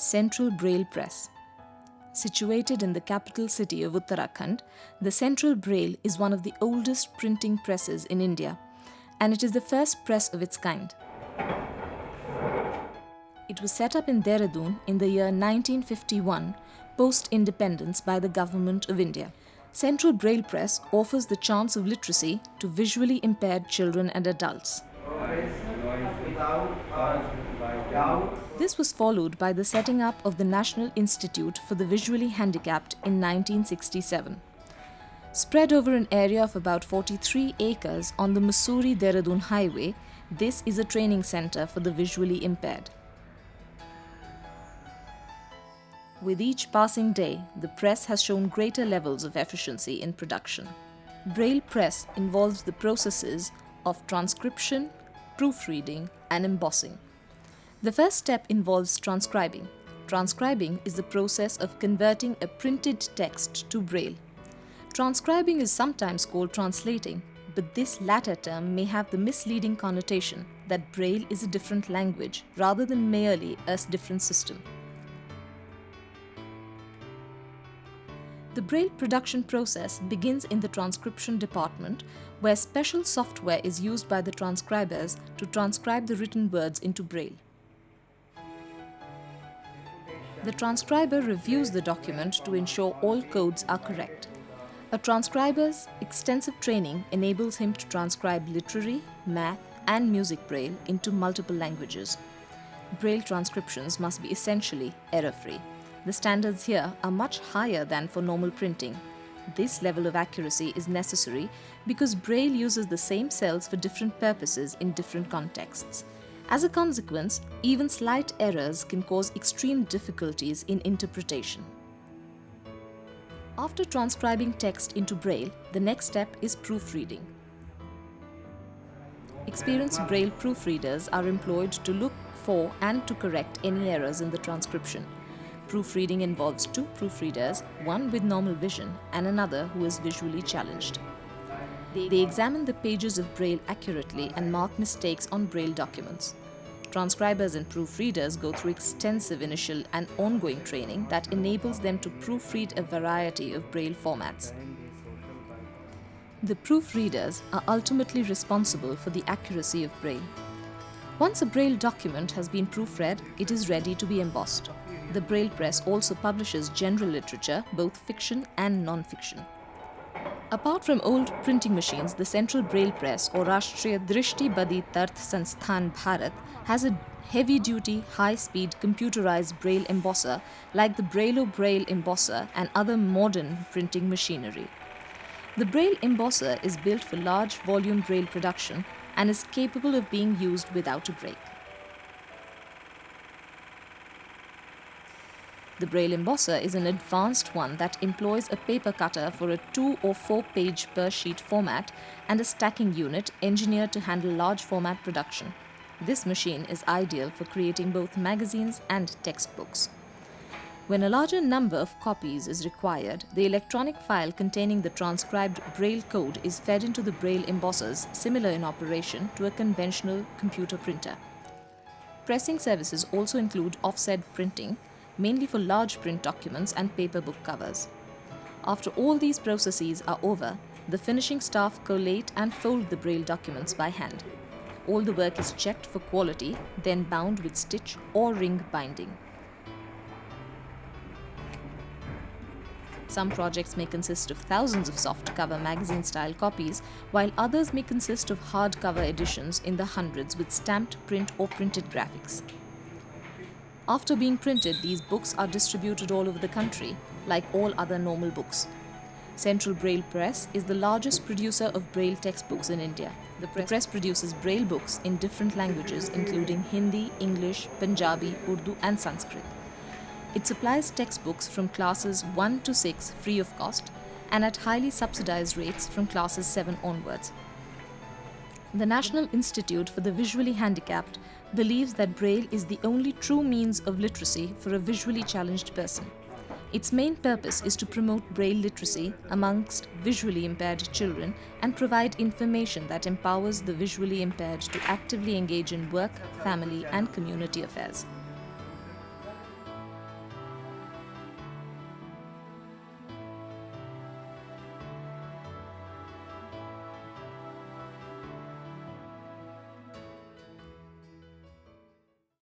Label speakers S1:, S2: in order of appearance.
S1: Central Braille Press. Situated in the capital city of Uttarakhand, the Central Braille is one of the oldest printing presses in India, and it is the first press of its kind. It was set up in Dehradun in the year 1951, post-independence by the Government of India. Central Braille Press offers the chance of literacy to visually impaired children and adults. This was followed by the setting up of the National Institute for the Visually Handicapped in 1967. Spread over an area of about 43 acres on the Mussoorie-Dehradun Highway, this is a training centre for the visually impaired. With each passing day, the press has shown greater levels of efficiency in production. Braille press involves the processes of transcription, proofreading, and embossing. The first step involves transcribing. Transcribing is the process of converting a printed text to Braille. Transcribing is sometimes called translating, but this latter term may have the misleading connotation that Braille is a different language rather than merely a different system. The Braille production process begins in the transcription department, where special software is used by the transcribers to transcribe the written words into Braille. The transcriber reviews the document to ensure all codes are correct. A transcriber's extensive training enables him to transcribe literary, math, and music Braille into multiple languages. Braille transcriptions must be essentially error-free. The standards here are much higher than for normal printing. This level of accuracy is necessary because Braille uses the same cells for different purposes in different contexts. As a consequence, even slight errors can cause extreme difficulties in interpretation. After transcribing text into Braille, the next step is proofreading. Experienced Braille proofreaders are employed to look for and to correct any errors in the transcription. Proofreading involves two proofreaders, one with normal vision and another who is visually challenged. They examine the pages of Braille accurately and mark mistakes on Braille documents. Transcribers and proofreaders go through extensive initial and ongoing training that enables them to proofread a variety of Braille formats. The proofreaders are ultimately responsible for the accuracy of Braille. Once a Braille document has been proofread, it is ready to be embossed. The Braille Press also publishes general literature, both fiction and non-fiction. Apart from old printing machines, the Central Braille Press, or Rashtriya Drishti Badi Tarth Sansthan Bharat, has a heavy-duty, high-speed computerized Braille embosser like the Braille embosser and other modern printing machinery. The Braille embosser is built for large volume Braille production and is capable of being used without a break. The Braille embosser is an advanced one that employs a paper cutter for a 2 or 4 page per sheet format and a stacking unit engineered to handle large format production. This machine is ideal for creating both magazines and textbooks. When a larger number of copies is required, the electronic file containing the transcribed Braille code is fed into the Braille embossers, similar in operation to a conventional computer printer. Pressing services also include offset printing, mainly for large print documents and paper book covers. After all these processes are over, the finishing staff collate and fold the Braille documents by hand. All the work is checked for quality, then bound with stitch or ring binding. Some projects may consist of thousands of softcover magazine-style copies, while others may consist of hardcover editions in the hundreds with stamped print or printed graphics. After being printed, these books are distributed all over the country, like all other normal books. Central Braille Press is the largest producer of Braille textbooks in India. The press produces Braille books in different languages, including Hindi, English, Punjabi, Urdu, and Sanskrit. It supplies textbooks from classes 1 to 6 free of cost and at highly subsidized rates from classes 7 onwards. The National Institute for the Visually Handicapped believes that Braille is the only true means of literacy for a visually challenged person. Its main purpose is to promote Braille literacy amongst visually impaired children and provide information that empowers the visually impaired to actively engage in work, family, and community affairs.